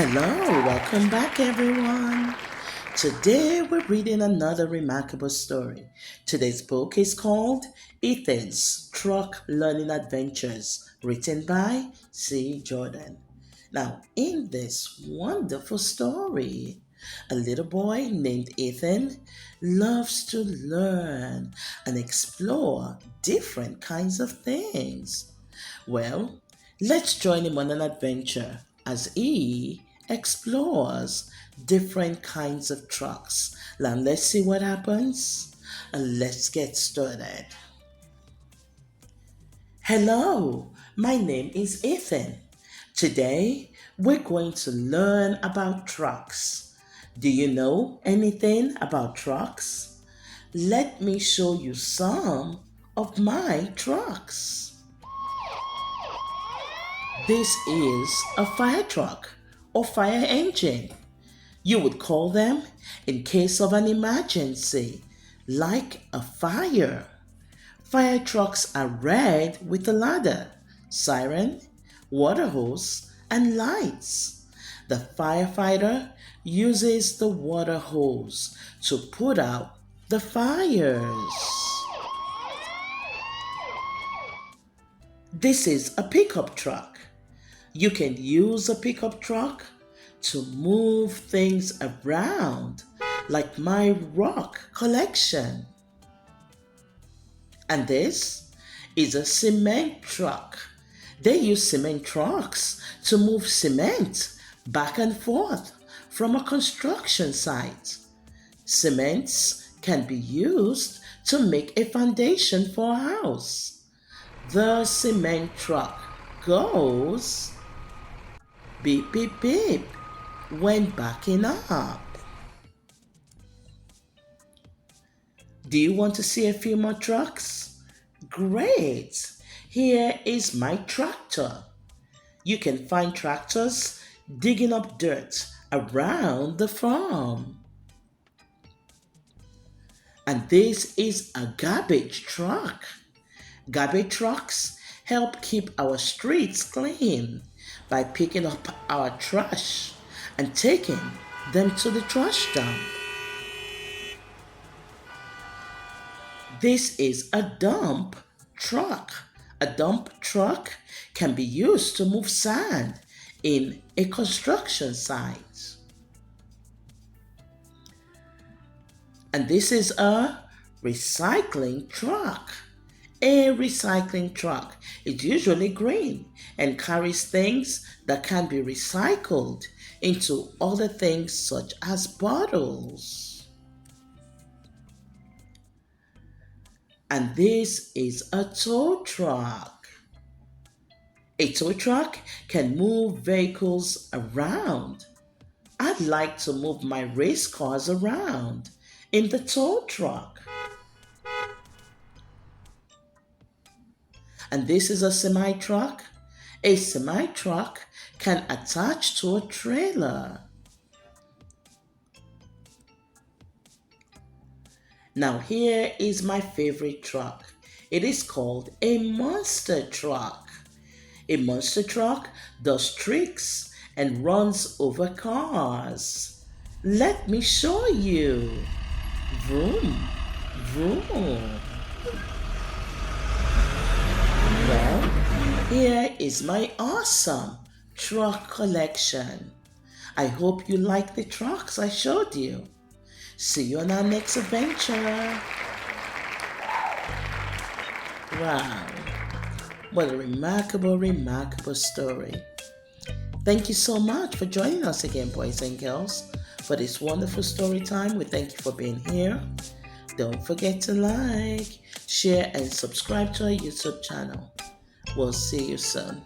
Hello, welcome back everyone. Today we're reading another remarkable story. Today's book is called Ethan's Truck Learning Adventures, written by C.Jordan. Now, in this wonderful story, a little boy named Ethan loves to learn and explore different kinds of things. Well, let's join him on an adventure as he explores different kinds of trucks. Now, let's see what happens and let's get started. Hello, my name is Ethan. Today, we're going to learn about trucks. Do you know anything about trucks? Let me show you some of my trucks. This is a fire truck or fire engine. You would call them in case of an emergency, like a fire. Fire trucks are red with a ladder, siren, water hose, and lights. The firefighter uses the water hose to put out the fires. This is a pickup truck. You can use a pickup truck to move things around, like my rock collection. And this is a cement truck. They use cement trucks to move cement back and forth from a construction site. Cements can be used to make a foundation for a house. The cement truck goes beep beep beep when backing up. Do you want to see a few more trucks? Great! Here is my tractor. You can find tractors digging up dirt around the farm. And this is a garbage truck. Garbage trucks help keep our streets clean by picking up our trash and taking them to the trash dump. This is a dump truck. A dump truck can be used to move sand in a construction site. And this is a recycling truck. A recycling truck is usually green and carries things that can be recycled into other things such as bottles. And this is a tow truck. A tow truck can move vehicles around. I'd like to move my race cars around in the tow truck. And this is a semi-truck. A semi-truck can attach to a trailer. Now here is my favorite truck. It is called a monster truck. A monster truck does tricks and runs over cars. Let me show you. Vroom, vroom. Well, here is my awesome truck collection. I hope you like the trucks I showed you. See you on our next adventure. Wow, what a remarkable story. Thank you so much for joining us again, boys and girls, for this wonderful story time. We thank you for being here. Don't forget to like, share, and subscribe to our YouTube channel. We'll see you soon.